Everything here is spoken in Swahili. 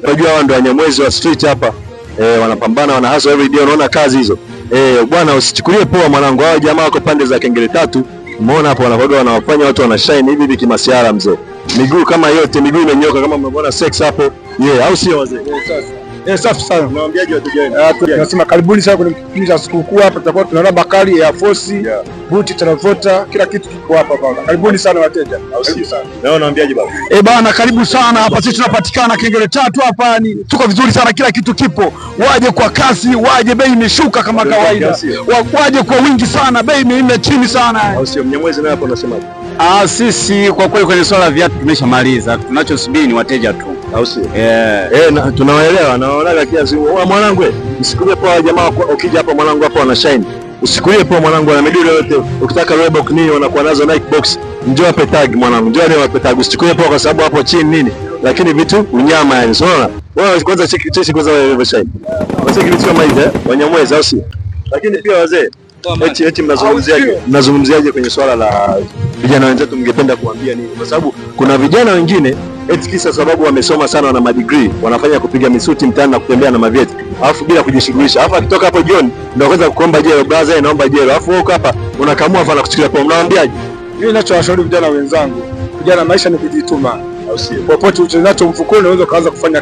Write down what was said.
Unajua hao ndio Wanyamwezi wa street hapa. Wanapambana, wana hustle every day, unaona kazi hizo. Bwana usichukulie poa mwanangu, hao jamaa wako pande za Kengele Tatu. Umeona hapo wanafanya watu wana shine hivi kimasiara mzee. Miguu kama yote, miguu imenyoka kama mnaona sex hapo. Au sio wazee? Safi sana. Unawaambiaje wateja wenu? Tunasema karibuni sana kwenye kipindi cha sikukuu hapa, tutakuwa tunaona Bakari Air Force, Buti Transporter, kila kitu kiko hapa bwana. Karibuni sana wateja. Karibu sana. Na unawaambiaje baba? Bana karibu sana hapa, sisi tunapatikana Kengele Tatu hapa, ni tuko vizuri sana, kila kitu kipo. Waje kwa kasi, waje bei imeshuka kama kawaida. Waje kwa wingi sana, bei imeenda chini sana. Au sio? Mnyamwezi naye hapo unasemaje? Sisi kwa kweli kwenye swala la viatu tumeshamaliza. Tunachosubiri ni wateja tu. Au sio? Tunawaelewa, naonaga kiasi. Mwanangu usikulie poa jamaa, ukija hapa mwanangu hapa wana shine. Usikulie poa mwanangu, na midili yote. Ukitaka Reebok nini wanakuwa nazo, Nike Box, njoo ape tag mwanangu. Njoo leo ape tag. Usikulie poa kwa sababu hapo chini nini? Lakini vitu unyama yani. Unaona? Wewe kwanza cheki kwanza wewe shine. Wasiki vitu kama hivi Wanyamwezi au sio? Lakini pia wazee eti mnazungumziaje kwenye swala la vijana wenzetu, mngependa kuambia nini? Kwa sababu kuna vijana wengine eti kisa sababu wamesoma sana, wana madegree, wanafanya kupiga misuti mtaani na kutembea na mavyeti, alafu bila kujishughulisha, alafu akitoka hapo jioni ndio kwanza kuomba jero, brother naomba jero, alafu wewe hapa unakamua afa na kuchukulia poa. Mnawaambiaje? Mimi ninachowashauri vijana wenzangu, vijana maisha ni kujituma. Au sio? Popote unacho mfukoni unaweza kaanza kufanya